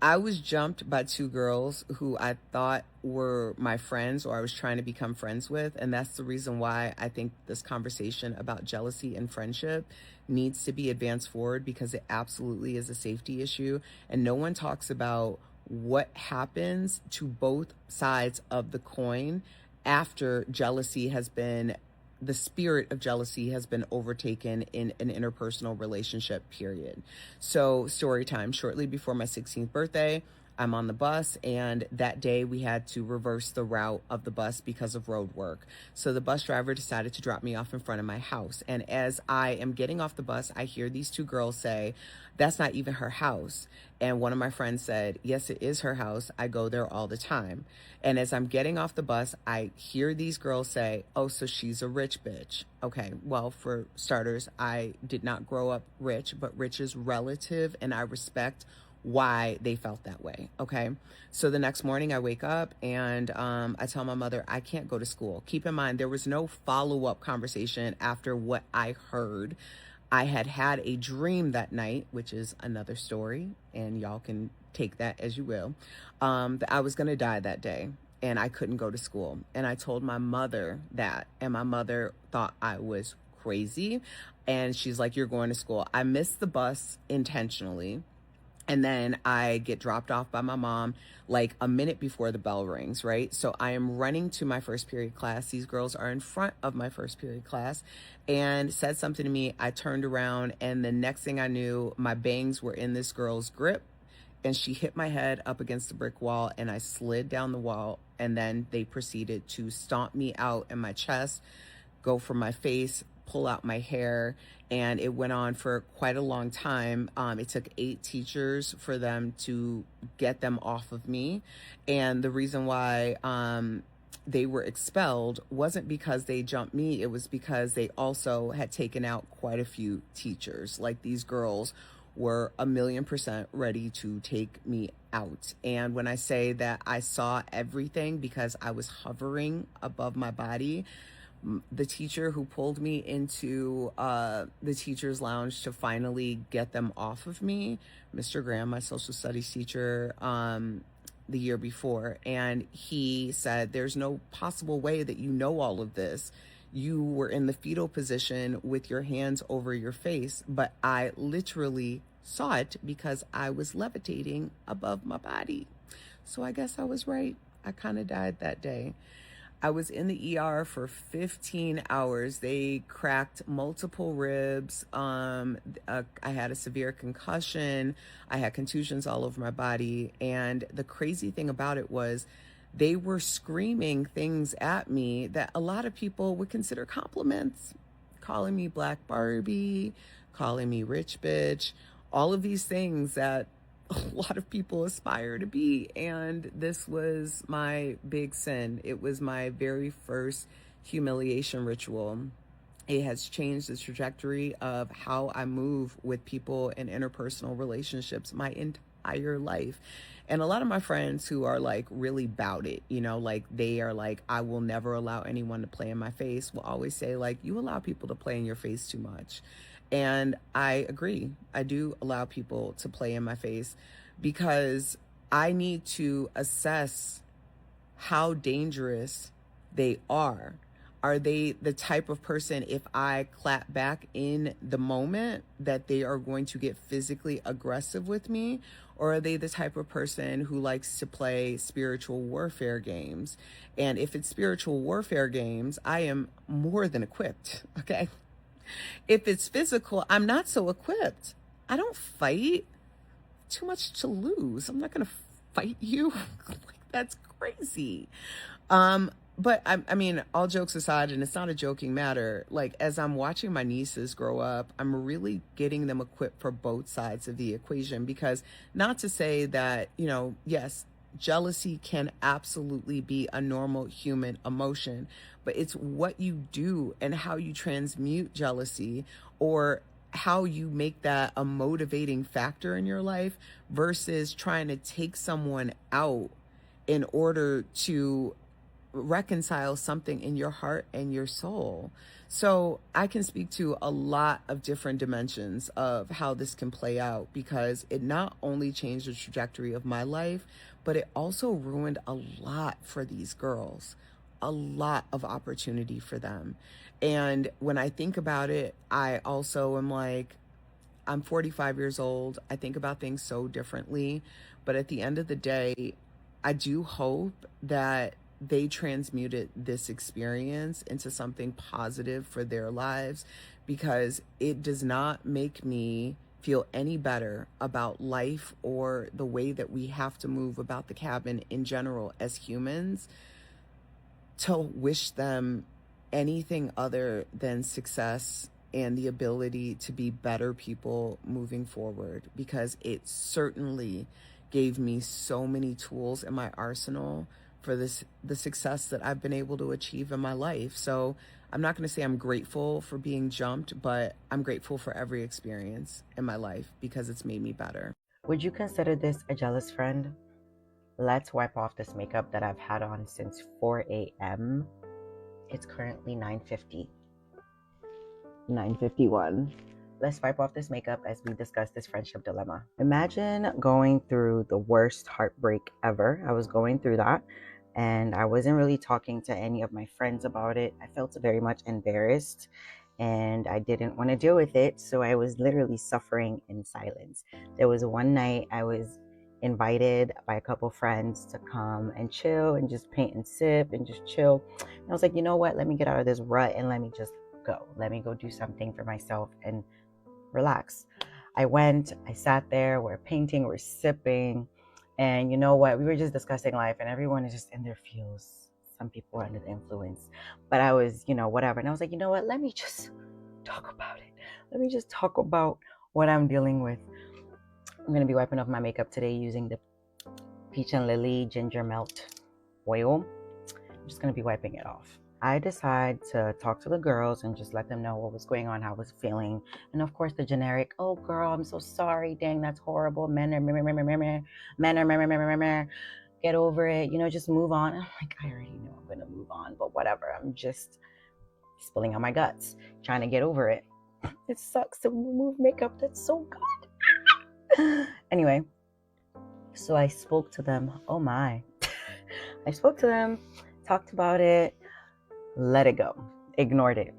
I was jumped by 2 girls who I thought were my friends or I was trying to become friends with. And that's the reason why I think this conversation about jealousy and friendship needs to be advanced forward, because it absolutely is a safety issue. And no one talks about what happens to both sides of the coin after jealousy has been the spirit of jealousy has been overtaken in an interpersonal relationship, period. So story time, shortly before my 16th birthday, I'm on the bus, and that day we had to reverse the route of the bus because of road work. So the bus driver decided to drop me off in front of my house. And as I am getting off the bus, I hear these two girls say, "That's not even her house." And one of my friends said, "Yes, it is her house. I go there all the time." And as I'm getting off the bus, I hear these girls say, "Oh, so she's a rich bitch." Okay, well, for starters, I did not grow up rich, but rich is relative, and I respect why they felt that way. Okay. So the next morning I wake up and I tell my mother I can't go to school. Keep in mind, there was no follow-up conversation after what I heard. I had a dream that night, which is another story, and y'all can take that as you will, that I was going to die that day and I couldn't go to school. And I told my mother that, and my mother thought I was crazy. And she's like, "You're going to school." I missed the bus intentionally. And then I get dropped off by my mom like a minute before the bell rings, right? So I am running to my first period class. These girls are in front of my first period class and said something to me. I turned around, and the next thing I knew, my bangs were in this girl's grip, and she hit my head up against the brick wall, and I slid down the wall. And then they proceeded to stomp me out in my chest, go for my face, pull out my hair, and it went on for quite a long time. It took 8 teachers for them to get them off of me. And the reason why they were expelled wasn't because they jumped me, it was because they also had taken out quite a few teachers. Like, these girls were 1,000,000% ready to take me out. And when I say that I saw everything because I was hovering above my body, the teacher who pulled me into the teacher's lounge to finally get them off of me, Mr. Graham, my social studies teacher, the year before, and he said, "There's no possible way that you know all of this. You were in the fetal position with your hands over your face," but I literally saw it because I was levitating above my body. So I guess I was right. I kind of died that day. I was in the ER for 15 hours. They cracked multiple ribs. I had a severe concussion. I had contusions all over my body. And the crazy thing about it was they were screaming things at me that a lot of people would consider compliments, calling me Black Barbie, calling me rich bitch, all of these things that a lot of people aspire to be. And this was my big sin. It was my very first humiliation ritual. It has changed the trajectory of how I move with people in interpersonal relationships my entire life. And a lot of my friends who are like really about it, you know, like they are like, "I will never allow anyone to play in my face," will always say like, "You allow people to play in your face too much." And I agree. I do allow people to play in my face because I need to assess how dangerous they are. Are they the type of person, if I clap back in the moment, that they are going to get physically aggressive with me? Or are they the type of person who likes to play spiritual warfare games? And if it's spiritual warfare games, I am more than equipped, okay? If it's physical, I'm not so equipped. I don't fight. Too much to lose. I'm not going to fight you. Like, that's crazy. But I mean, all jokes aside, and it's not a joking matter, like, as I'm watching my nieces grow up, I'm really getting them equipped for both sides of the equation. Because not to say that, you know, yes, jealousy can absolutely be a normal human emotion, but it's what you do and how you transmute jealousy, or how you make that a motivating factor in your life versus trying to take someone out in order to reconcile something in your heart and your soul. So I can speak to a lot of different dimensions of how this can play out, because it not only changed the trajectory of my life, but it also ruined a lot for these girls, a lot of opportunity for them. And when I think about it, I also am like, I'm 45 years old. I think about things so differently. But at the end of the day, I do hope that they transmuted this experience into something positive for their lives, because it does not make me feel any better about life or the way that we have to move about the cabin in general as humans to wish them anything other than success and the ability to be better people moving forward, because it certainly gave me so many tools in my arsenal for the success that I've been able to achieve in my life. So I'm not going to say I'm grateful for being jumped, but I'm grateful for every experience in my life because it's made me better. Would you consider this a jealous friend? Let's wipe off this makeup that I've had on since 4 a.m. It's currently 9:50. 9:51. Let's wipe off this makeup as we discuss this friendship dilemma. Imagine going through the worst heartbreak ever. I was going through that, and I wasn't really talking to any of my friends about it. I felt very much embarrassed, and I didn't want to deal with it, so I was literally suffering in silence. There was one night I was invited by a couple friends to come and chill and just paint and sip and just chill. And I was like, you know what? Let me get out of this rut and let me just go. Let me go do something for myself and relax. I went, I sat there, we're painting, we're sipping, and you know what? We were just discussing life, and everyone is just in their feels. Some people are under the influence, but I was, whatever. And I was like, you know what? Let me just talk about it. Let me just talk about what I'm dealing with. I'm going to be wiping off my makeup today using the Peach and Lily Ginger Melt Oil. I'm just going to be wiping it off. I decided to talk to the girls and just let them know what was going on, how I was feeling. And of course, the generic, oh, girl, I'm so sorry. Dang, that's horrible. Men are get over it. Just move on. I'm like, I already know I'm going to move on, but whatever. I'm just spilling out my guts, trying to get over it. It sucks to remove makeup. That's so good. Anyway, so I spoke to them. Oh my. I spoke to them, talked about it, let it go, ignored it.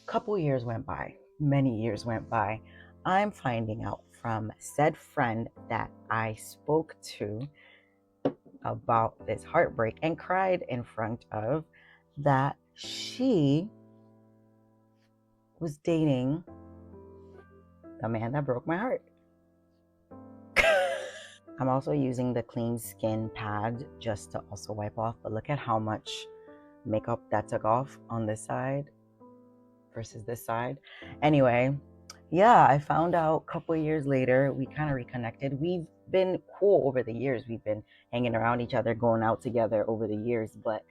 Couple years went by, many years went by. I'm finding out from said friend that I spoke to about this heartbreak and cried in front of that she was dating the man that broke my heart. I'm also using the clean skin pad just to also wipe off, but look at how much makeup that took off on this side versus this side. Anyway, yeah, I found out a couple of years later, we kind of reconnected. We've been cool over the years. We've been hanging around each other, going out together over the years, but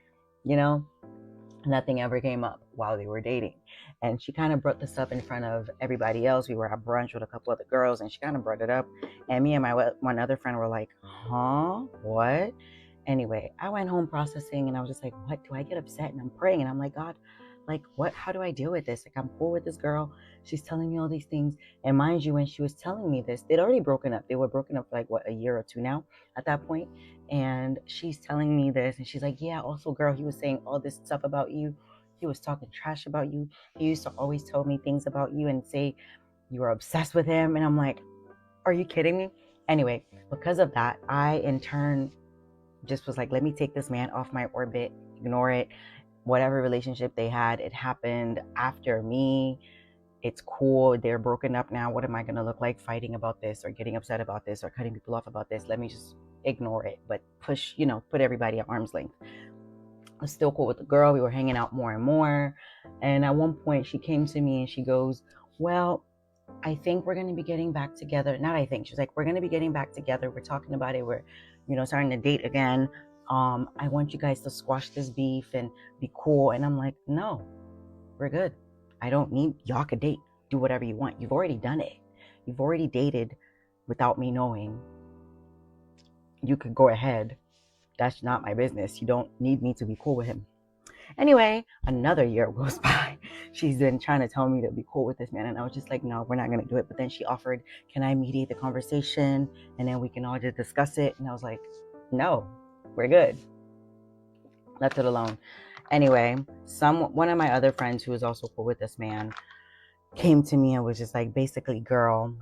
nothing ever came up while they were dating. And she kind of brought this up in front of everybody else. We were at brunch with a couple other girls, and she kind of brought it up. And me and my one other friend were like, huh? What? Anyway, I went home processing, and I was just like, what? Do I get upset? And I'm praying, and I'm like, God, like, what? How do I deal with this? Like, I'm cool with this girl. She's telling me all these things. And mind you, when she was telling me this, they'd already broken up. They were broken up for like, what, a year or two now at that point. And she's telling me this, and she's like, yeah, also, girl, he was saying all this stuff about you. He was talking trash about you. He used to always tell me things about you and say you were obsessed with him. And I'm like, are you kidding me? Anyway, because of that, I in turn just was like, let me take this man off my orbit, ignore it. Whatever relationship they had, it happened after me. It's cool. They're broken up now. What am I going to look like fighting about this or getting upset about this or cutting people off about this? Let me just ignore it, but put everybody at arm's length. I was still cool with the girl. We were hanging out more and more. And at one point she came to me and she goes, well, I think we're going to be getting back together. Not I think. She's like, we're going to be getting back together. We're talking about it. We're, starting to date again. I want you guys to squash this beef and be cool. And I'm like, no, we're good. I don't need, y'all could date. Do whatever you want. You've already done it. You've already dated without me knowing. You could go ahead. That's not my business. You don't need me to be cool with him. Anyway, another year goes by. She's been trying to tell me to be cool with this man. And I was just like, no, we're not going to do it. But then she offered, can I mediate the conversation? And then we can all just discuss it. And I was like, no, we're good. Left it alone. Anyway, one of my other friends who was also cool with this man came to me and was just like, basically, girl,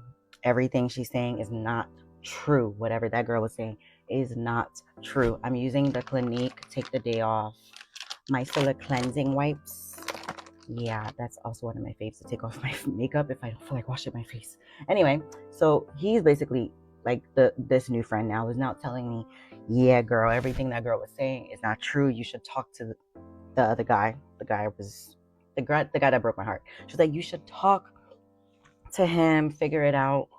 everything she's saying is not true. Whatever that girl was saying is not true. I'm using the Clinique Take the Day Off Micellar Cleansing Wipes. Yeah, that's also one of my faves to take off my makeup if I don't feel like washing my face. Anyway, so he's basically like this new friend now is now telling me, yeah, girl, everything that girl was saying is not true. You should talk to the other guy. The guy that broke my heart. She's like, you should talk to him, figure it out.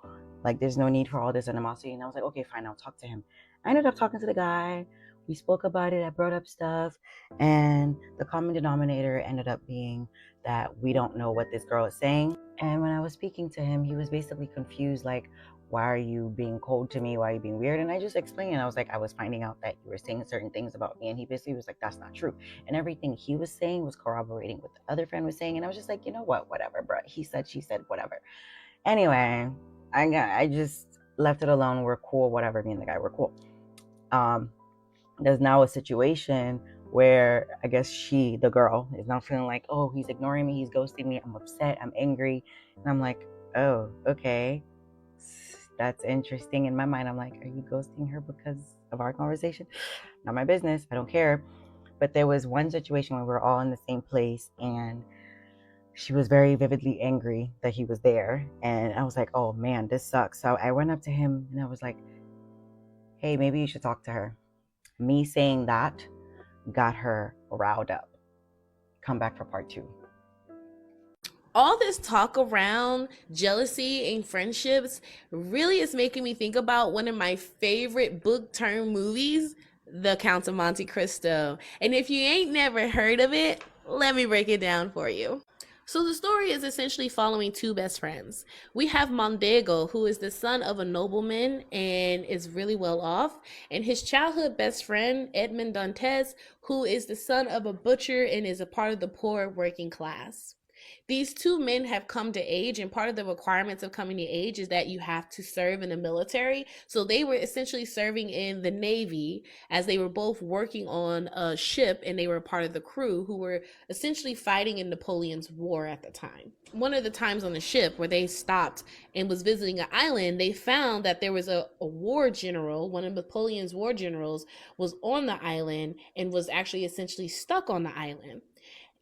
Like, there's no need for all this animosity. And I was like, okay, fine, I'll talk to him. I ended up talking to the guy. We spoke about it. I brought up stuff. And the common denominator ended up being that we don't know what this girl is saying. And when I was speaking to him, he was basically confused, like, why are you being cold to me? Why are you being weird? And I just explained, I was like, I was finding out that you were saying certain things about me. And he basically was like, that's not true. And everything he was saying was corroborating what the other friend was saying. And I was just like, you know what? Whatever, bro. He said, she said, whatever. Anyway, I just left it alone. We're cool, whatever. Me and the guy were cool. There's now a situation where I guess the girl, is now feeling like, oh, he's ignoring me, he's ghosting me, I'm upset, I'm angry. And I'm like, oh, okay. That's interesting. In my mind, I'm like, are you ghosting her because of our conversation? Not my business. I don't care. But there was one situation where we were all in the same place and she was very vividly angry that he was there. And I was like, oh man, this sucks. So I went up to him and I was like, hey, maybe you should talk to her. Me saying that got her riled up. Come back for part 2. All this talk around jealousy and friendships really is making me think about one of my favorite book turned movies, The Count of Monte Cristo. And if you ain't never heard of it, let me break it down for you. So the story is essentially following two best friends. We have Mondego, who is the son of a nobleman and is really well off, and his childhood best friend, Edmond Dantes, who is the son of a butcher and is a part of the poor working class. These two men have come to age, and part of the requirements of coming to age is that you have to serve in the military. So they were essentially serving in the Navy as they were both working on a ship, and they were part of the crew who were essentially fighting in Napoleon's war at the time. One of the times on the ship where they stopped and was visiting an island, they found that there was a war general, one of Napoleon's war generals, was on the island and was actually essentially stuck on the island.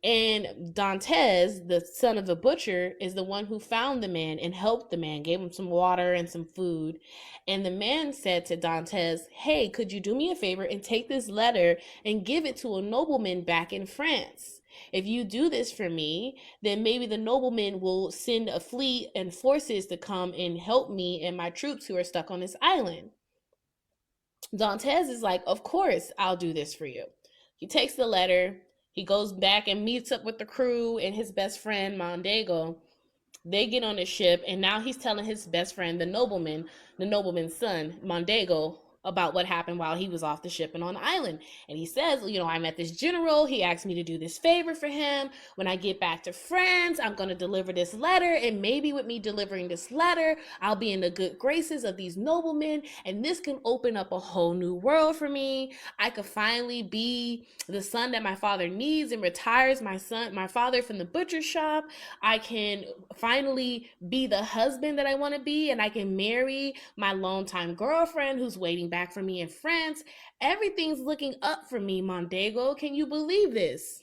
And Dantes, the son of the butcher, is the one who found the man and helped the man, gave him some water and some food. And the man said to Dantes, hey, could you do me a favor and take this letter and give it to a nobleman back in France? If you do this for me, then maybe the nobleman will send a fleet and forces to come and help me and my troops who are stuck on this island. Dantes is like, of course, I'll do this for you. He takes the letter. He goes back and meets up with the crew and his best friend, Mondego. They get on the ship, and now he's telling his best friend, the nobleman's son, Mondego, about what happened while he was off the ship and on the island. And he says, I met this general. He asked me to do this favor for him. When I get back to France, I'm going to deliver this letter. And maybe with me delivering this letter, I'll be in the good graces of these noblemen. And this can open up a whole new world for me. I could finally be the son that my father needs and retires my father from the butcher shop. I can finally be the husband that I want to be. And I can marry my longtime girlfriend who's waiting back for me in France. Everything's looking up for me, Mondego. Can you believe this?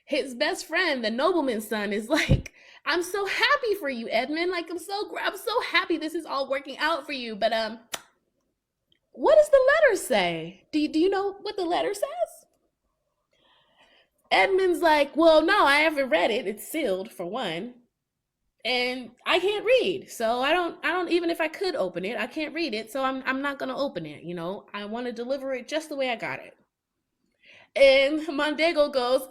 His best friend, the nobleman's son, is like, I'm so happy for you, Edmund. Like, I'm so happy this is all working out for you. But what does the letter say? Do you know what the letter says? Edmund's like, well, no, I haven't read it. It's sealed, for one. And I can't read, so I don't even if I could open it, I can't read it, so I'm not gonna open it. I want to deliver it just the way I got it. And Mondego goes,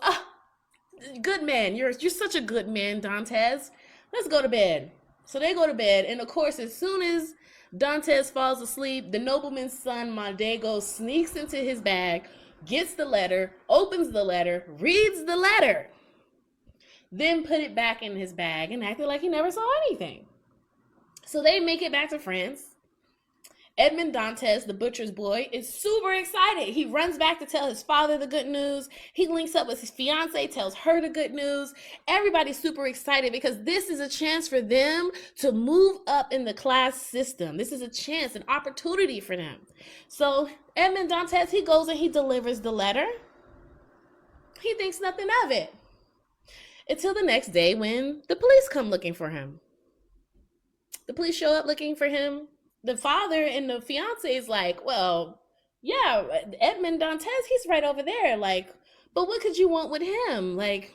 good man, you're such a good man, Dantes. Let's go to bed. So they go to bed, and of course, as soon as Dantes falls asleep, the nobleman's son Mondego sneaks into his bag, gets the letter, opens the letter, reads the letter. Then put it back in his bag and acted like he never saw anything. So they make it back to France. Edmond Dantes, the butcher's boy, is super excited. He runs back to tell his father the good news. He links up with his fiance, tells her the good news. Everybody's super excited because this is a chance for them to move up in the class system. This is a chance, an opportunity for them. So Edmond Dantes, he goes and he delivers the letter. He thinks nothing of it until the next day when the police come looking for him. The police show up looking for him. The father and the fiance is like, well, yeah, Edmond Dantes, he's right over there. Like, but what could you want with him? Like,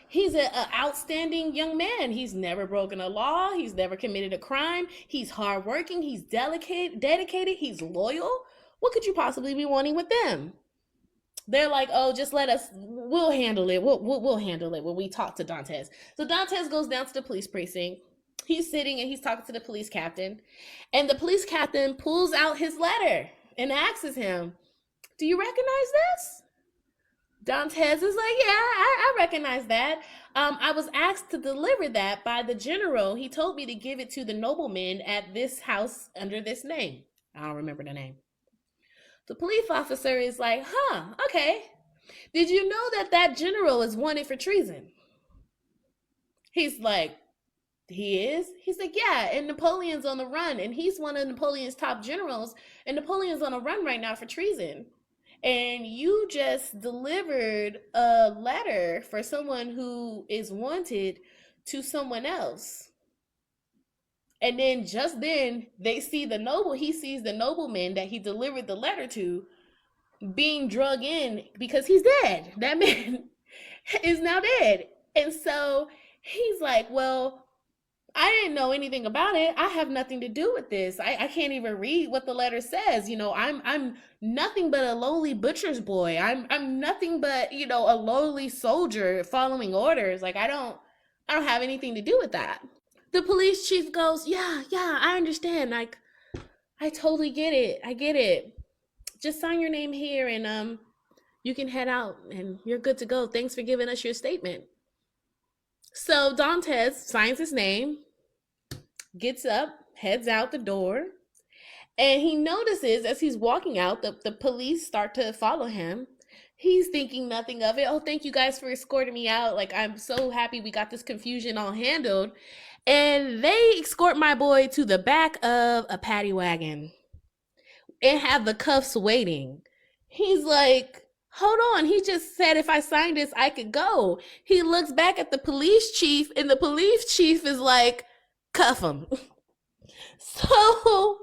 he's an outstanding young man. He's never broken a law. He's never committed a crime. He's hardworking. He's dedicated. He's loyal. What could you possibly be wanting with them? They're like, oh, just let us, we'll handle it. We'll handle it when we talk to Dantes. So Dantes goes down to the police precinct. He's sitting and he's talking to the police captain. And the police captain pulls out his letter and asks him, do you recognize this? Dantes is like, yeah, I recognize that. I was asked to deliver that by the general. He told me to give it to the nobleman at this house under this name. I don't remember the name. The police officer is like, okay. Did you know that that general is wanted for treason? He's like, he is? He's like, yeah, and Napoleon's on the run, and he's one of Napoleon's top generals, and Napoleon's on a run right now for treason. And you just delivered a letter for someone who is wanted to someone else. And then just then, he sees the nobleman that he delivered the letter to being drug in because he's dead. That man is now dead. And so he's like, well, I didn't know anything about it. I have nothing to do with this. I can't even read what the letter says. You know, I'm nothing but a lowly butcher's boy. I'm nothing but, you know, a lowly soldier following orders. Like, I don't have anything to do with that. The police chief goes, yeah, I understand. Like, I totally get it. I get it. Just sign your name here and you can head out and you're good to go. Thanks for giving us your statement. So Dantes signs his name, gets up, heads out the door, and he notices as he's walking out, the police start to follow him. He's thinking nothing of it. Oh, thank you guys for escorting me out. Like, I'm so happy we got this confusion all handled. And they escort my boy to the back of a paddy wagon and have the cuffs waiting. He's like, hold on. He just said if I signed this, I could go. He looks back at the police chief, and the police chief is like, cuff him. So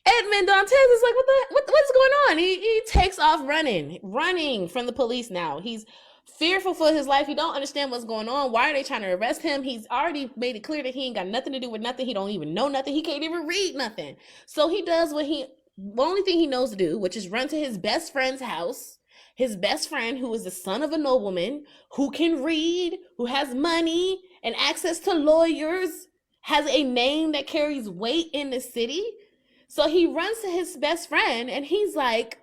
Edmond Dantes is like, what's going on? He takes off running from the police now. He's fearful for his life. He don't understand what's going on. Why are they trying to arrest him? He's already made it clear that he ain't got nothing to do with nothing. He don't even know nothing. He can't even read nothing. So he does the only thing he knows to do, which is run to his best friend's house. His best friend, who is the son of a nobleman, who can read, who has money and access to lawyers, has a name that carries weight in the city. So he runs to his best friend and he's like,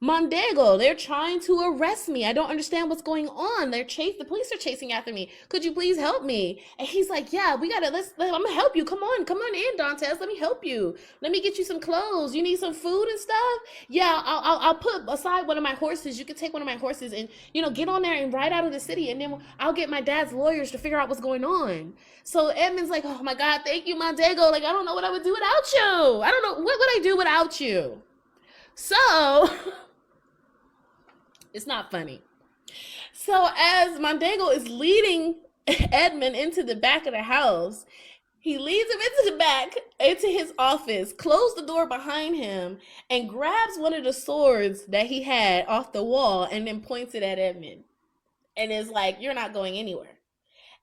Mondego, they're trying to arrest me. I don't understand what's going on. The police are chasing after me. Could you please help me? And he's like, yeah, I'm gonna help you. Come on in, Dantes. Let me help you. Let me get you some clothes. You need some food and stuff? Yeah, I'll put aside one of my horses. You can take one of my horses and, get on there and ride out of the city. And then I'll get my dad's lawyers to figure out what's going on. So Edmund's like, oh my God, thank you, Mondego. Like, I don't know what I would do without you. I don't know. What would I do without you? So it's not funny. So as Mondego is leading Edmund into the back of the house, he leads him into the back, into his office, closed the door behind him, and grabs one of the swords that he had off the wall and then points it at Edmund. And is like, you're not going anywhere.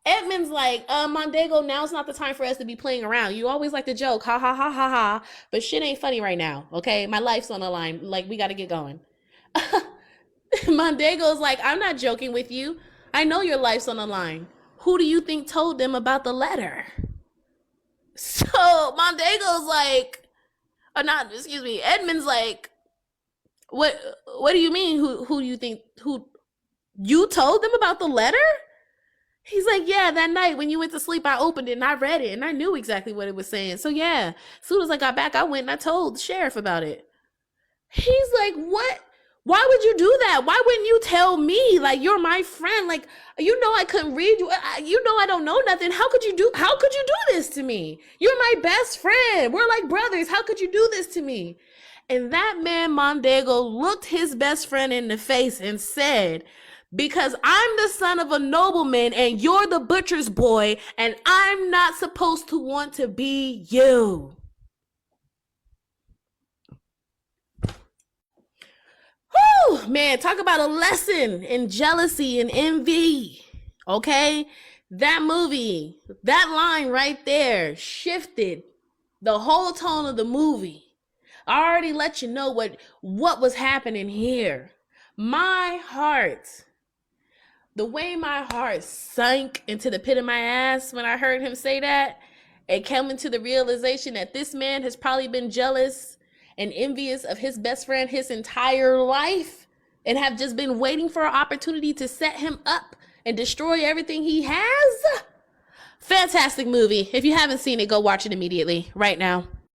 Edmund's like, Mondego, now's not the time for us to be playing around. You always like to joke, ha, ha, ha, ha, ha. But shit ain't funny right now, okay? My life's on the line. Like, we got to get going. Mondego's like, I'm not joking with you. I know your life's on the line. Who do you think told them about the letter? So Mondego's like, Edmund's like, what do you mean? Who do you think, who you told them about the letter? He's like, yeah, that night when you went to sleep, I opened it and I read it and I knew exactly what it was saying. So yeah, as soon as I got back, I went and I told the sheriff about it. He's like, what? Why would you do that? Why wouldn't you tell me? Like, you're my friend. Like, you know I couldn't read you. You know I don't know nothing. How could you do this to me? You're my best friend. We're like brothers. How could you do this to me? And that man Mondego looked his best friend in the face and said, because I'm the son of a nobleman and you're the butcher's boy, and I'm not supposed to want to be you. Whew, man, talk about a lesson in jealousy and envy. Okay? That movie, that line right there shifted the whole tone of the movie. I already let you know what was happening here. My heart, the way my heart sank into the pit of my ass when I heard him say that, and came into the realization that this man has probably been jealous and envious of his best friend his entire life and have just been waiting for an opportunity to set him up and destroy everything he has. Fantastic movie. If you haven't seen it, go watch it immediately, right now.